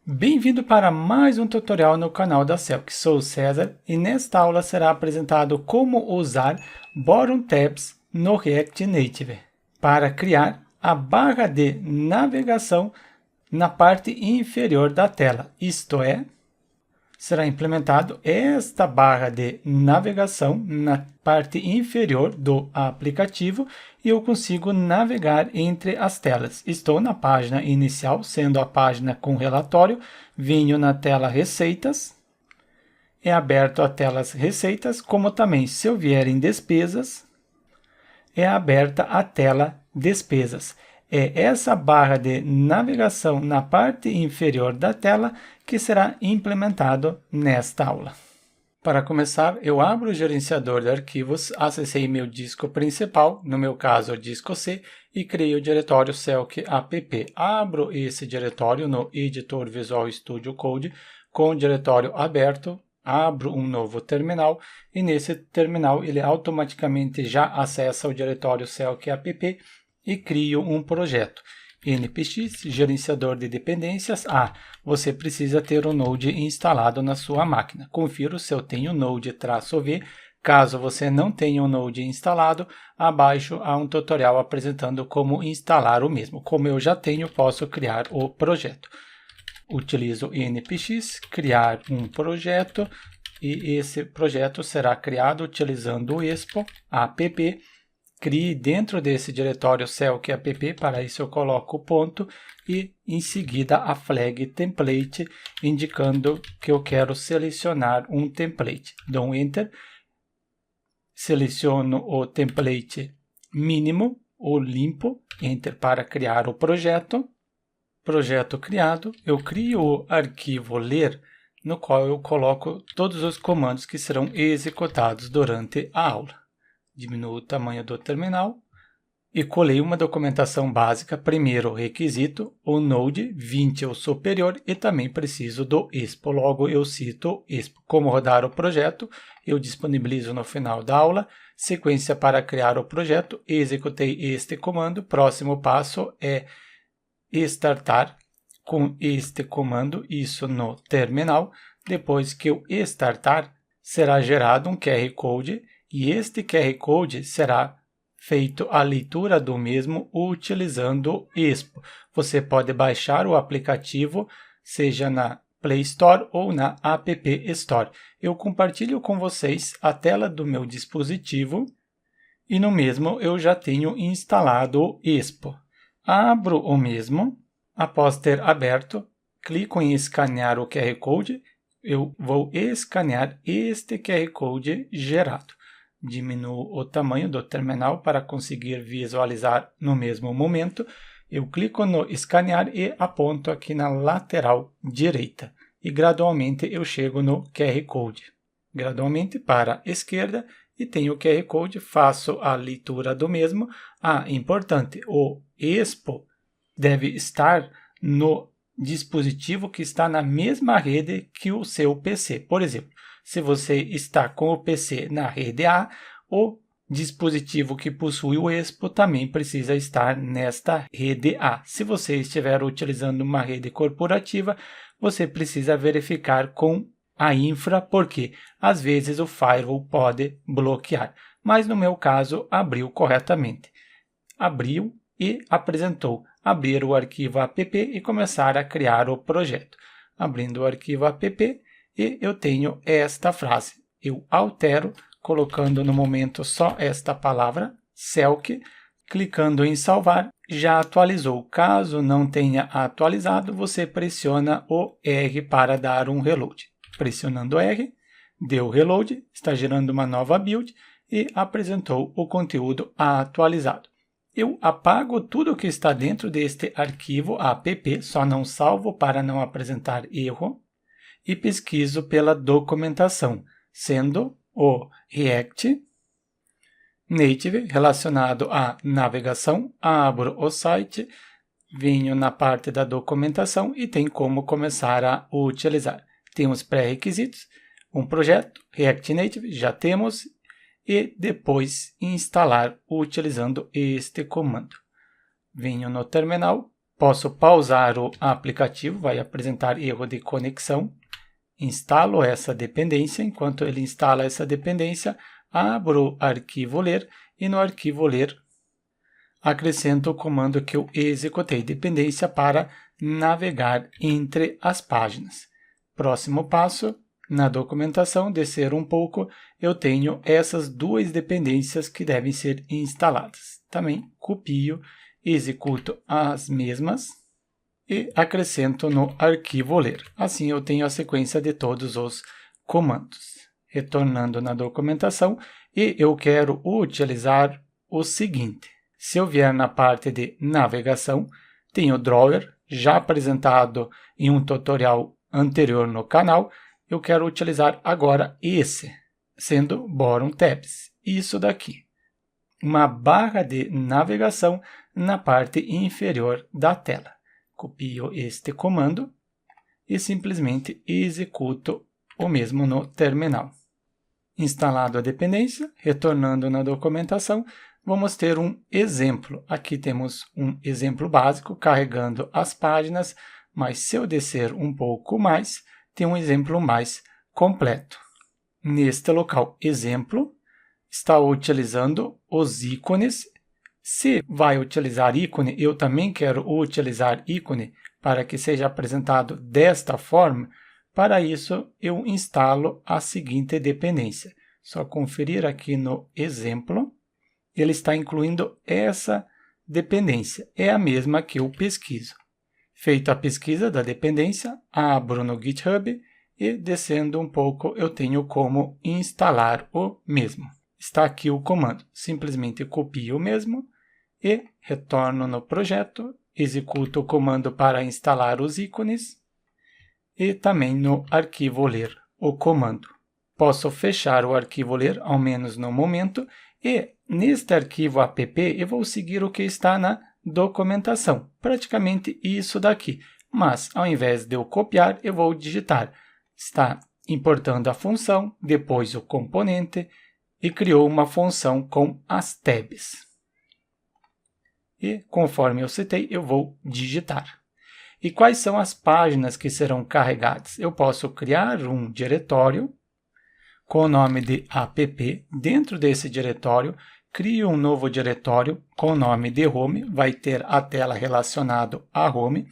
Bem-vindo para mais um tutorial no canal da Celk. Sou o César e nesta aula será apresentado como usar Bottom Tabs no React Native para criar a barra de navegação na parte inferior da tela, isto é, será implementado esta barra de navegação na parte inferior do aplicativo e eu consigo navegar entre as telas. Estou na página inicial, sendo a página com relatório, venho na tela receitas, é aberto a telas receitas, como também se eu vier em despesas, é aberta a tela despesas. É essa barra de navegação na parte inferior da tela que será implementado nesta aula. Para começar, eu abro o gerenciador de arquivos, acessei meu disco principal, no meu caso o disco C, e criei o diretório Celk app. Abro esse diretório no editor Visual Studio Code com o diretório aberto, abro um novo terminal e nesse terminal ele automaticamente já acessa o diretório Celk app e crio um projeto. npx, gerenciador de dependências. Você precisa ter o Node instalado na sua máquina. Confira se eu tenho Node-V. Caso você não tenha o Node instalado, abaixo há um tutorial apresentando como instalar o mesmo. Como eu já tenho, posso criar o projeto. Utilizo npx, criar um projeto, e esse projeto será criado utilizando o expo app. Crie dentro desse diretório Celk app, para isso eu coloco o ponto e em seguida a flag template, indicando que eu quero selecionar um template. Dou um Enter, seleciono o template mínimo ou limpo, Enter para criar o projeto. Projeto criado, eu crio o arquivo ler, no qual eu coloco todos os comandos que serão executados durante a aula. Diminuo o tamanho do terminal e colei uma documentação básica. Primeiro requisito, o Node 20 ou superior, e também preciso do expo. Logo eu cito expo. Como rodar o projeto, eu disponibilizo no final da aula. Sequência para criar o projeto, executei este comando. Próximo passo é startar com este comando, isso no terminal. Depois que eu startar, será gerado um QR Code e este QR Code será feito a leitura do mesmo utilizando expo. Você pode baixar o aplicativo, seja na Play Store ou na App Store. Eu compartilho com vocês a tela do meu dispositivo e no mesmo eu já tenho instalado o expo. Abro o mesmo, após ter aberto, clico em escanear o QR Code, eu vou escanear este QR Code gerado. Diminuo o tamanho do terminal para conseguir visualizar no mesmo momento. Eu clico no escanear e aponto aqui na lateral direita. E gradualmente eu chego no QR Code. Gradualmente para a esquerda e tenho o QR Code, faço a leitura do mesmo. Importante, o expo deve estar no dispositivo que está na mesma rede que o seu PC. Por exemplo, se você está com o PC na rede A, o dispositivo que possui o expo também precisa estar nesta rede A. Se você estiver utilizando uma rede corporativa, você precisa verificar com a infra, porque às vezes o firewall pode bloquear. Mas no meu caso, abriu corretamente. Abriu e apresentou abrir o arquivo app e começar a criar o projeto. Abrindo o arquivo app, e eu tenho esta frase. Eu altero, colocando no momento só esta palavra, Celk, clicando em salvar, já atualizou. Caso não tenha atualizado, você pressiona o R para dar um reload. Pressionando R, deu reload, está gerando uma nova build e apresentou o conteúdo atualizado. Eu apago tudo que está dentro deste arquivo app, só não salvo para não apresentar erro, e pesquiso pela documentação, sendo o React Native relacionado à navegação. Abro o site, venho na parte da documentação e tem como começar a utilizar. Temos pré-requisitos, um projeto, React Native, já temos, e depois instalar utilizando este comando. Venho no terminal, Posso pausar o aplicativo, vai apresentar erro de conexão. Instalo essa dependência. Enquanto ele instala essa dependência, abro o arquivo ler e no arquivo ler acrescento o comando que eu executei, dependência para navegar entre as páginas. Próximo passo, na documentação, descer um pouco, eu tenho essas duas dependências que devem ser instaladas. Também copio, executo as mesmas e acrescento no arquivo ler. Assim eu tenho a sequência de todos os comandos. Retornando na documentação, e eu quero utilizar o seguinte. Se eu vier na parte de navegação, tenho o drawer, já apresentado em um tutorial anterior no canal. Eu quero utilizar agora esse, sendo Bottom Tabs. Isso daqui. Uma barra de navegação na parte inferior da tela. Copio este comando e simplesmente executo o mesmo no terminal. Instalado a dependência, retornando na documentação, vamos ter um exemplo. Aqui temos um exemplo básico carregando as páginas, mas se eu descer um pouco mais, tem um exemplo mais completo. Neste local exemplo, está utilizando os ícones. Se vai utilizar ícone, eu também quero utilizar ícone para que seja apresentado desta forma. Para isso, eu instalo a seguinte dependência. Só conferir aqui no exemplo. Ele está incluindo essa dependência. É a mesma que eu pesquiso. Feita a pesquisa da dependência, abro no GitHub e, descendo um pouco, eu tenho como instalar o mesmo. Está aqui o comando. Simplesmente copio o mesmo e retorno no projeto, executo o comando para instalar os ícones e também no arquivo ler o comando. Posso fechar o arquivo ler, ao menos no momento, e neste arquivo app eu vou seguir o que está na documentação, praticamente isso daqui. Mas, ao invés de eu copiar, eu vou digitar. Está importando a função, depois o componente, e criou uma função com as tabs. E, conforme eu citei, eu vou digitar. E quais são as páginas que serão carregadas? Eu posso criar um diretório com o nome de app. Dentro desse diretório, crio um novo diretório com o nome de home, vai ter a tela relacionada a home.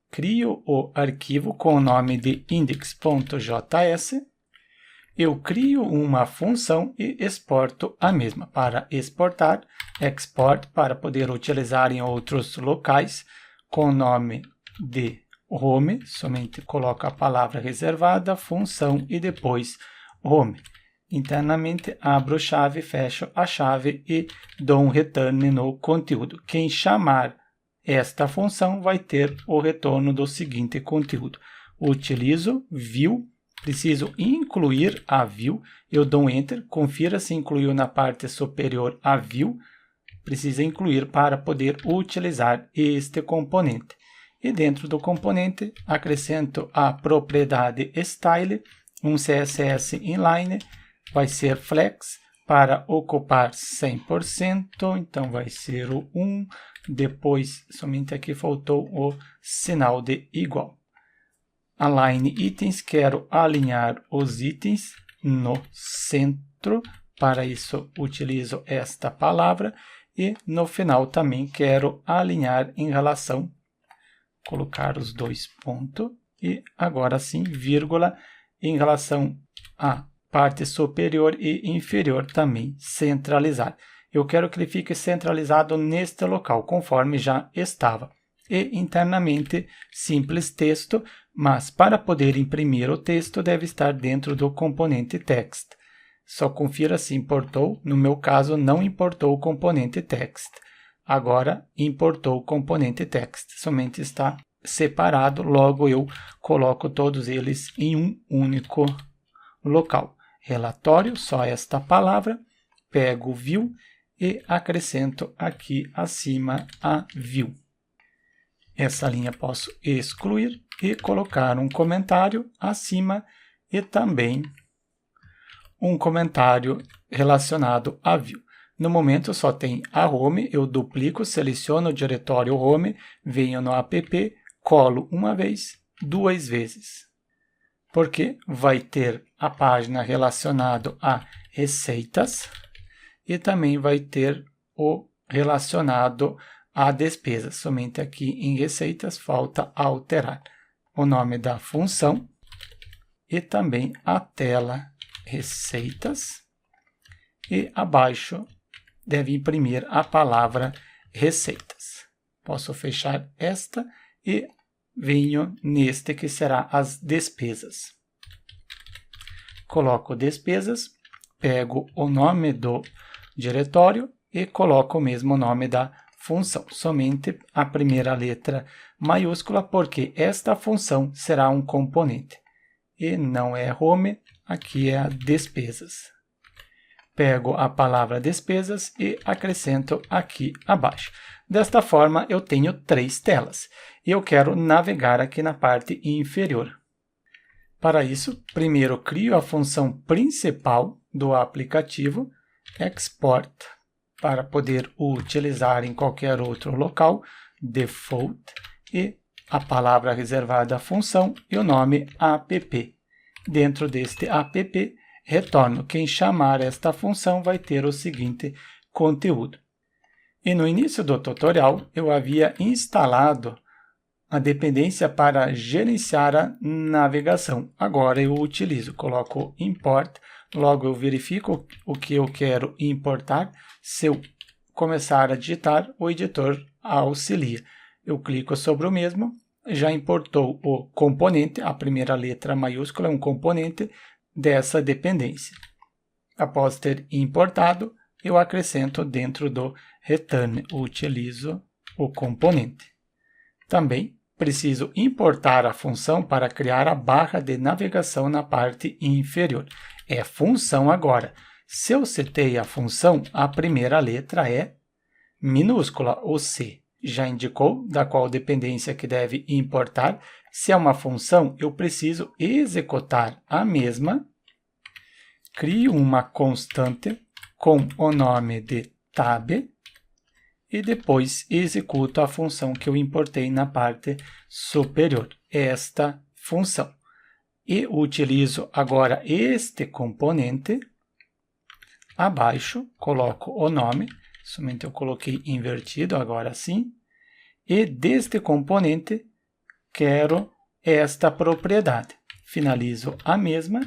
Crio o arquivo com o nome de index.js. Eu crio uma função e exporto a mesma. Para exportar, export para poder utilizar em outros locais com o nome de home, somente coloco a palavra reservada, função e depois home. Internamente abro chave, fecho a chave e dou um return no conteúdo. Quem chamar esta função vai ter o retorno do seguinte conteúdo. Utilizo view, preciso incluir a view, eu dou um enter, confira se incluiu na parte superior a view, precisa incluir para poder utilizar este componente. E dentro do componente acrescento a propriedade style, um CSS inline, vai ser flex para ocupar 100%, então vai ser o 1, depois somente aqui faltou o sinal de igual. Align itens, quero alinhar os itens no centro, para isso utilizo esta palavra, e no final também quero alinhar em relação, colocar os dois pontos, e agora sim, vírgula, em relação à parte superior e inferior também centralizar. Eu quero que ele fique centralizado neste local, conforme já estava. E internamente, simples texto, mas para poder imprimir o texto deve estar dentro do componente text. Só confira se importou, no meu caso não importou o componente text. Agora importou o componente text, somente está separado, logo eu coloco todos eles em um único local. Relatório, só esta palavra, pego o view e acrescento aqui acima a view. Essa linha posso excluir e colocar um comentário acima e também um comentário relacionado a view. No momento só tem a home, eu duplico, seleciono o diretório home, venho no app, colo uma vez, 2 vezes. Porque vai ter a página relacionada a receitas e também vai ter o relacionado a despesas. Somente aqui em receitas falta alterar o nome da função e também a tela receitas. E abaixo deve imprimir a palavra receitas. Posso fechar esta e venho neste que será as despesas. Coloco despesas, pego o nome do diretório e coloco o mesmo nome da função, somente a primeira letra maiúscula, porque esta função será um componente. E não é home, aqui é a despesas. Pego a palavra despesas e acrescento aqui abaixo. Desta forma, eu tenho 3 telas. E eu quero navegar aqui na parte inferior. Para isso, primeiro crio a função principal do aplicativo, export, para poder utilizar em qualquer outro local, default, e a palavra reservada à função e o nome app. Dentro deste app, retorno. Quem chamar esta função vai ter o seguinte conteúdo. E no início do tutorial, eu havia instalado a dependência para gerenciar a navegação. Agora eu utilizo, coloco import, logo eu verifico o que eu quero importar. Se eu começar a digitar, o editor auxilia. Eu clico sobre o mesmo, já importou o componente, a primeira letra maiúscula é um componente dessa dependência. Após ter importado, eu acrescento dentro do return, utilizo o componente. Também preciso importar a função para criar a barra de navegação na parte inferior. É função agora. Se eu setei a função, a primeira letra é minúscula, o C. Já indicou da qual dependência que deve importar. Se é uma função, eu preciso executar a mesma. Crio uma constante com o nome de tab e depois executo a função que eu importei na parte superior, esta função. E utilizo agora este componente. Abaixo, coloco o nome, somente eu coloquei invertido, agora sim. E deste componente, quero esta propriedade. Finalizo a mesma.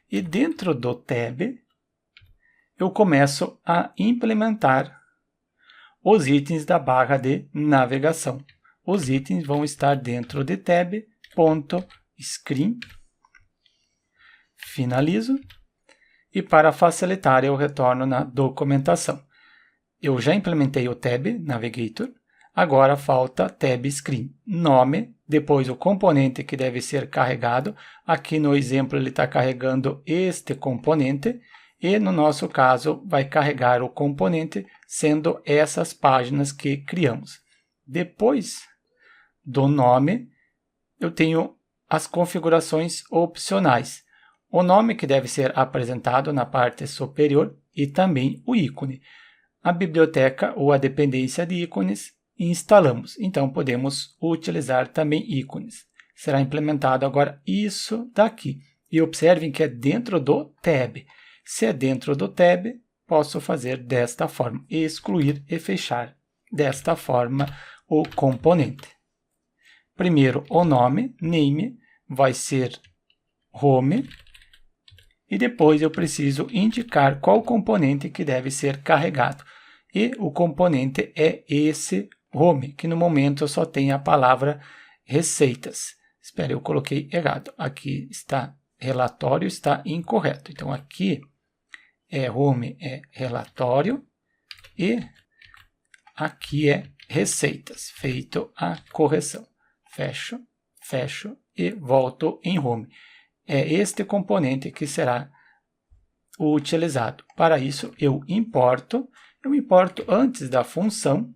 E dentro do tab, eu começo a implementar os itens da barra de navegação. Os itens vão estar dentro de tab.screen. Finalizo. E para facilitar, eu retorno na documentação. Eu já implementei o Tab Navigator, agora falta Tab Screen. Nome, depois o componente que deve ser carregado. Aqui no exemplo ele está carregando este componente e no nosso caso vai carregar o componente sendo essas páginas que criamos. Depois do nome, eu tenho as configurações opcionais. O nome que deve ser apresentado na parte superior e também o ícone. A biblioteca ou a dependência de ícones instalamos, então podemos utilizar também ícones. Será implementado agora isso daqui. E observem que é dentro do tab. Se é dentro do tab, posso fazer desta forma, excluir e fechar desta forma o componente. Primeiro o nome, name, vai ser home. E depois eu preciso indicar qual componente que deve ser carregado. E o componente é esse home, que no momento só tem a palavra receitas. Espera, eu coloquei errado. Aqui está relatório, está incorreto. Então aqui é home, é relatório. E aqui é receitas, feito a correção. Fecho, fecho e volto em home. É este componente que será utilizado. Para isso, eu importo antes da função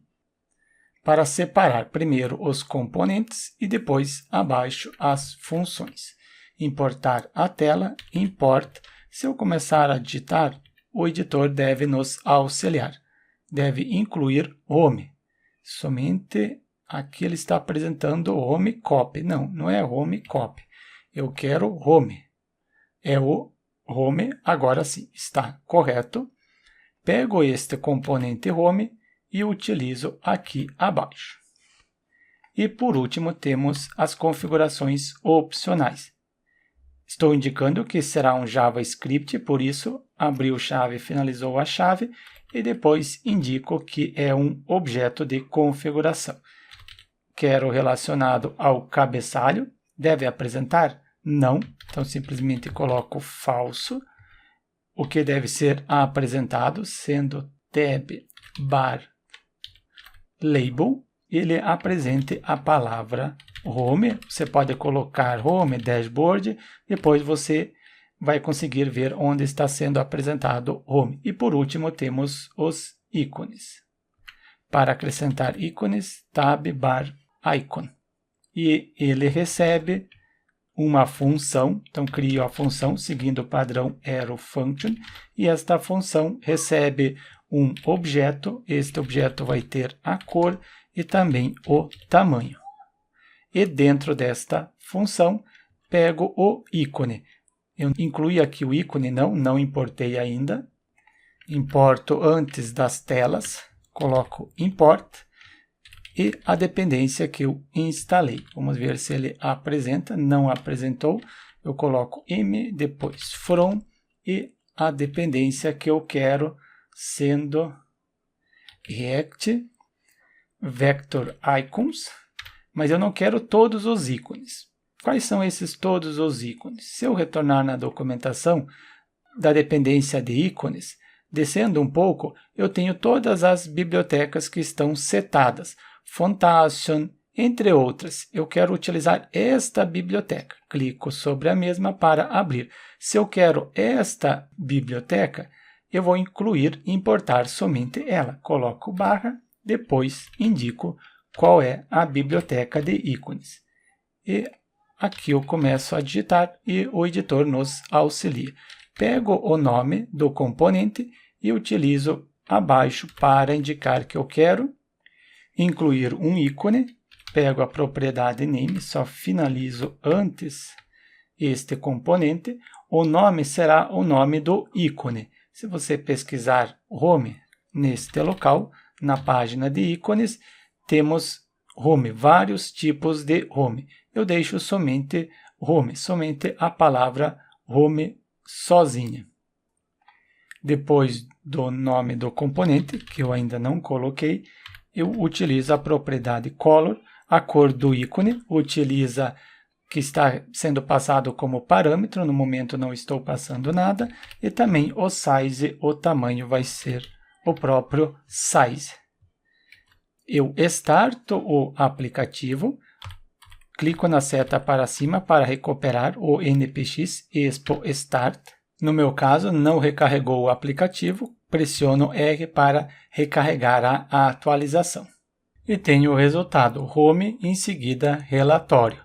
para separar primeiro os componentes e depois abaixo as funções. Importar a tela, import. Se eu começar a digitar, o editor deve nos auxiliar. Deve incluir home. Somente aqui ele está apresentando home copy. Não, não é home copy. Eu quero home. É o home, agora sim, está correto. Pego este componente home e utilizo aqui abaixo. E por último temos as configurações opcionais. Estou indicando que será um JavaScript, por isso abriu chave, finalizou a chave e depois indico que é um objeto de configuração. Quero relacionado ao cabeçalho, deve apresentar? Não, então simplesmente coloco falso. O que deve ser apresentado, sendo tab bar label, ele apresente a palavra home. Você pode colocar home, dashboard, depois você vai conseguir ver onde está sendo apresentado home. E por último temos os ícones. Para acrescentar ícones, tab bar icon. E ele recebe uma função, então crio a função seguindo o padrão arrow function, e esta função recebe um objeto, este objeto vai ter a cor e também o tamanho. E dentro desta função, pego o ícone. Eu incluí aqui o ícone, não importei ainda. Importo antes das telas, coloco import e a dependência que eu instalei. Vamos ver se ele apresenta. Não apresentou. Eu coloco m, depois from e a dependência que eu quero sendo React Vector Icons, mas eu não quero todos os ícones. Quais são esses todos os ícones? Se eu retornar na documentação da dependência de ícones, descendo um pouco, eu tenho todas as bibliotecas que estão setadas. Fontation, entre outras. Eu quero utilizar esta biblioteca. Clico sobre a mesma para abrir. Se eu quero esta biblioteca, eu vou incluir e importar somente ela. Coloco barra, depois indico qual é a biblioteca de ícones. E aqui eu começo a digitar e o editor nos auxilia. Pego o nome do componente e utilizo abaixo para indicar que eu quero incluir um ícone. Pego a propriedade name, só finalizo antes este componente. O nome será o nome do ícone. Se você pesquisar home neste local, na página de ícones, temos home, vários tipos de home. Eu deixo somente home, somente a palavra home sozinha. Depois do nome do componente, que eu ainda não coloquei, eu utilizo a propriedade color, a cor do ícone, utiliza que está sendo passado como parâmetro, no momento não estou passando nada, e também o size, o tamanho vai ser o próprio size. Eu starto o aplicativo, clico na seta para cima para recuperar o npx expo start. No meu caso, não recarregou o aplicativo, pressiono R para recarregar a atualização. E tenho o resultado, home, em seguida relatório.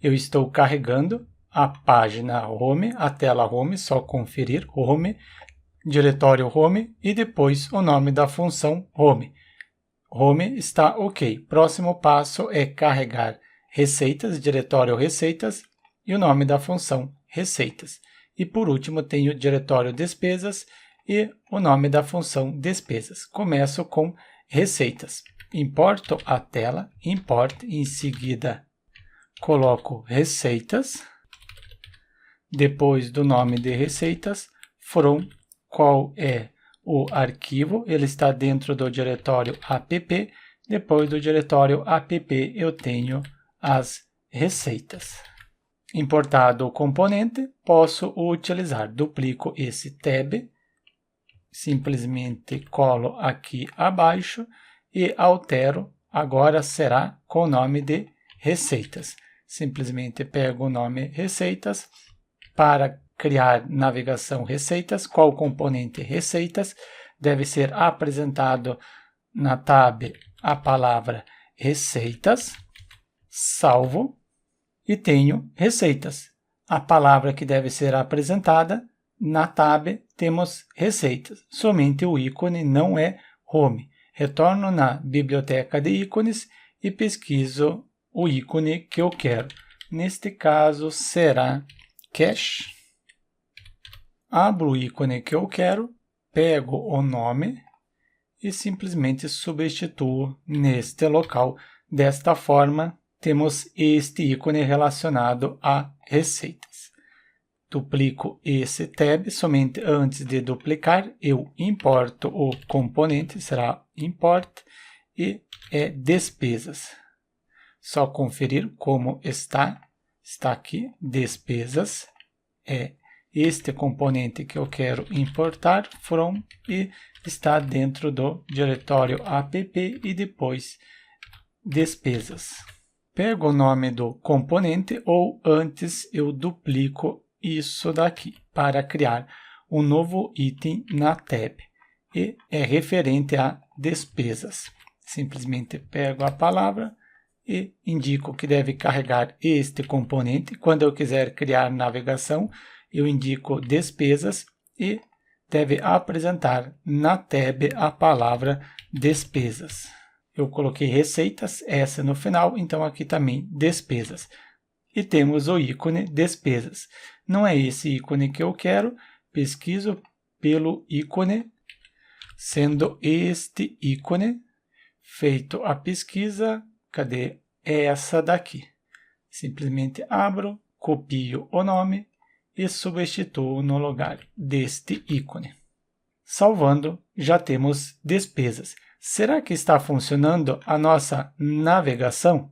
Eu estou carregando a página home, a tela home, só conferir home, diretório home e depois o nome da função home. Home está ok. Próximo passo é carregar receitas, diretório receitas e o nome da função receitas. E por último tenho o diretório despesas e o nome da função despesas. Começo com receitas. Importo a tela, import, em seguida coloco receitas. Depois do nome de receitas, from, qual é o arquivo, ele está dentro do diretório app. Depois do diretório app eu tenho as receitas. Importado o componente, posso utilizar. Duplico esse tab, simplesmente colo aqui abaixo e altero. Agora será com o nome de receitas. Simplesmente pego o nome receitas para criar navegação receitas. Qual componente receitas? Deve ser apresentado na tab a palavra receitas. Salvo e tenho receitas. A palavra que deve ser apresentada na tab temos receitas, somente o ícone não é home. Retorno na biblioteca de ícones e pesquiso o ícone que eu quero. Neste caso será cache. Abro o ícone que eu quero, pego o nome e simplesmente substituo neste local. Desta forma, temos este ícone relacionado a receitas. Duplico esse tab, somente antes de duplicar, eu importo o componente, será import, e é despesas. Só conferir como está aqui, despesas, é este componente que eu quero importar, from, e está dentro do diretório app e depois despesas. Pego o nome do componente ou antes eu duplico isso daqui para criar um novo item na tab e é referente a despesas. Simplesmente pego a palavra e indico que deve carregar este componente. Quando eu quiser criar navegação, eu indico despesas e deve apresentar na tab a palavra despesas. Eu coloquei receitas, essa no final, então aqui também despesas. E temos o ícone despesas. Não é esse ícone que eu quero, pesquiso pelo ícone, sendo este ícone, feito a pesquisa, cadê? É essa daqui. Simplesmente abro, copio o nome e substituo no lugar deste ícone. Salvando, já temos despesas. Será que está funcionando a nossa navegação?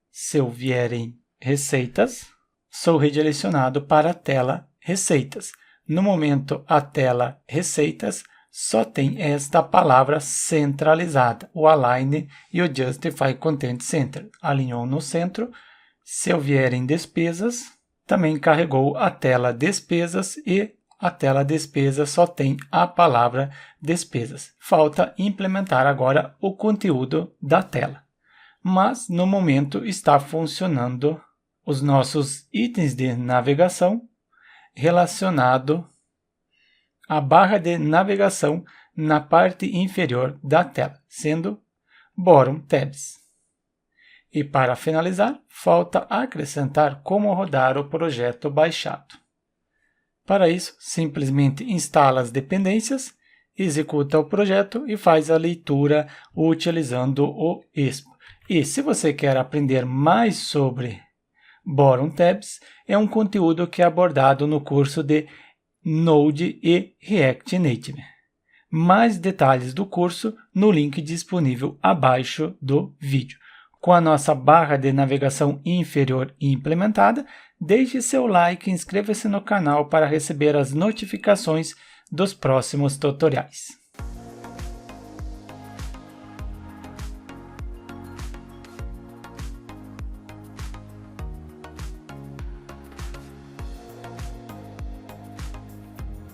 Se eu vier em Receitas, sou redirecionado para a tela Receitas. No momento, a tela Receitas só tem esta palavra centralizada, o Align e o Justify Content Center. Alinhou no centro. Se eu vier em Despesas, também carregou a tela Despesas e a tela Despesas só tem a palavra Despesas. Falta implementar agora o conteúdo da tela. Mas, no momento, está funcionando os nossos itens de navegação relacionado à barra de navegação na parte inferior da tela, sendo Bottom Tabs. E para finalizar, falta acrescentar como rodar o projeto baixado. Para isso, simplesmente instala as dependências, executa o projeto e faz a leitura utilizando o Expo. E se você quer aprender mais sobre Bottom Tabs, é um conteúdo que é abordado no curso de Node e React Native. Mais detalhes do curso no link disponível abaixo do vídeo. Com a nossa barra de navegação inferior implementada, deixe seu like e inscreva-se no canal para receber as notificações dos próximos tutoriais.